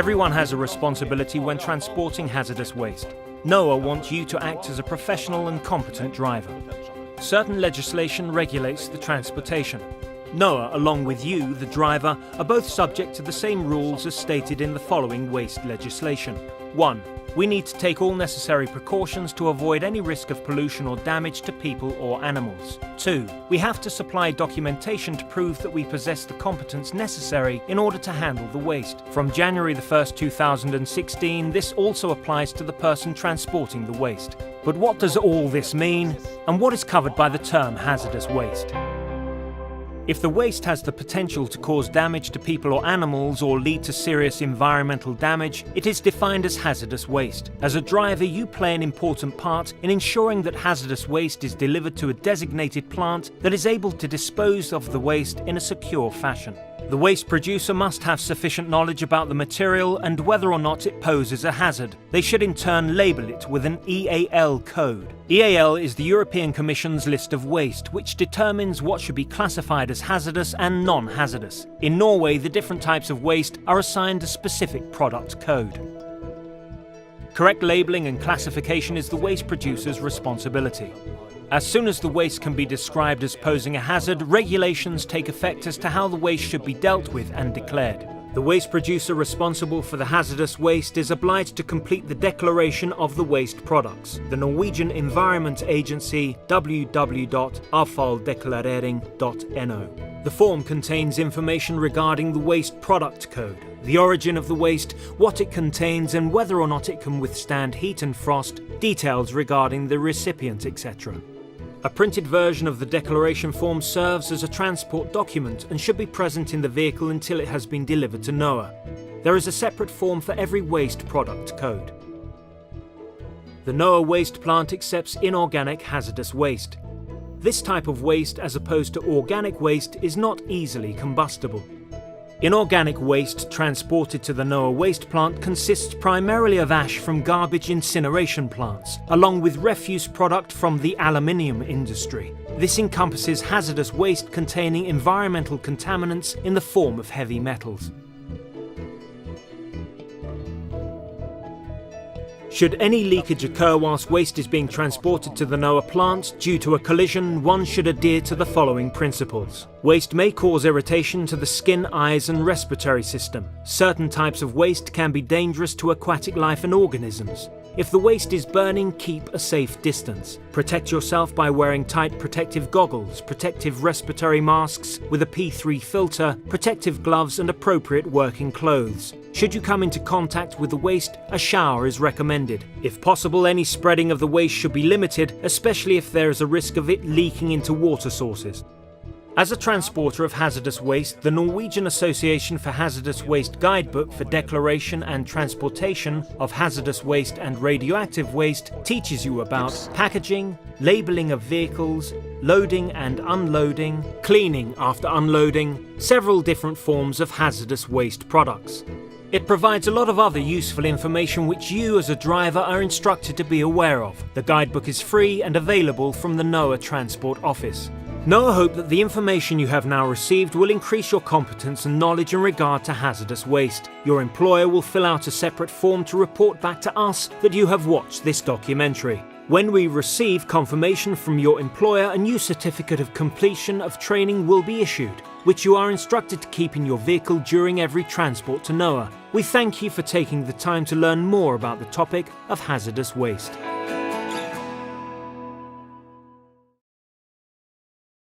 Everyone has a responsibility when transporting hazardous waste. NOAA wants you to act as a professional and competent driver. Certain legislation regulates the transportation. NOAA, along with you, the driver, are both subject to the same rules as stated in the following waste legislation. 1. We need to take all necessary precautions to avoid any risk of pollution or damage to people or animals. 2. We have to supply documentation to prove that we possess the competence necessary in order to handle the waste. From January 1st, 2016, this also applies to the person transporting the waste. But what does all this mean? And what is covered by the term hazardous waste? If the waste has the potential to cause damage to people or animals or lead to serious environmental damage, it is defined as hazardous waste. As a driver, you play an important part in ensuring that hazardous waste is delivered to a designated plant that is able to dispose of the waste in a secure fashion. The waste producer must have sufficient knowledge about the material and whether or not it poses a hazard. They should in turn label it with an EAL code. EAL is the European Commission's list of waste, which determines what should be classified as hazardous and non-hazardous. In Norway, the different types of waste are assigned a specific product code. Correct labelling and classification is the waste producer's responsibility. As soon as the waste can be described as posing a hazard, regulations take effect as to how the waste should be dealt with and declared. The waste producer responsible for the hazardous waste is obliged to complete the declaration of the waste products. The Norwegian Environment Agency www.avfalldeklarering.no. The form contains information regarding the waste product code, the origin of the waste, what it contains and whether or not it can withstand heat and frost, details regarding the recipient, etc. A printed version of the declaration form serves as a transport document and should be present in the vehicle until it has been delivered to NOAA. There is a separate form for every waste product code. The NOAA waste plant accepts inorganic hazardous waste. This type of waste, as opposed to organic waste, is not easily combustible. Inorganic waste transported to the NOAA waste plant consists primarily of ash from garbage incineration plants, along with refuse product from the aluminium industry. This encompasses hazardous waste containing environmental contaminants in the form of heavy metals. Should any leakage occur whilst waste is being transported to the NOAA plant due to a collision, one should adhere to the following principles. Waste may cause irritation to the skin, eyes and respiratory system. Certain types of waste can be dangerous to aquatic life and organisms. If the waste is burning, keep a safe distance. Protect yourself by wearing tight protective goggles, protective respiratory masks with a P3 filter, protective gloves and appropriate working clothes. Should you come into contact with the waste, a shower is recommended. If possible, any spreading of the waste should be limited, especially if there is a risk of it leaking into water sources. As a transporter of hazardous waste, the Norwegian Association for Hazardous Waste Guidebook for Declaration and Transportation of Hazardous Waste and Radioactive Waste teaches you about packaging, labelling of vehicles, loading and unloading, cleaning after unloading, several different forms of hazardous waste products. It provides a lot of other useful information which you as a driver are instructed to be aware of. The guidebook is free and available from the NOAA Transport Office. NOAA hope that the information you have now received will increase your competence and knowledge in regard to hazardous waste. Your employer will fill out a separate form to report back to us that you have watched this documentary. When we receive confirmation from your employer, a new certificate of completion of training will be issued, which you are instructed to keep in your vehicle during every transport to NOAA. We thank you for taking the time to learn more about the topic of hazardous waste.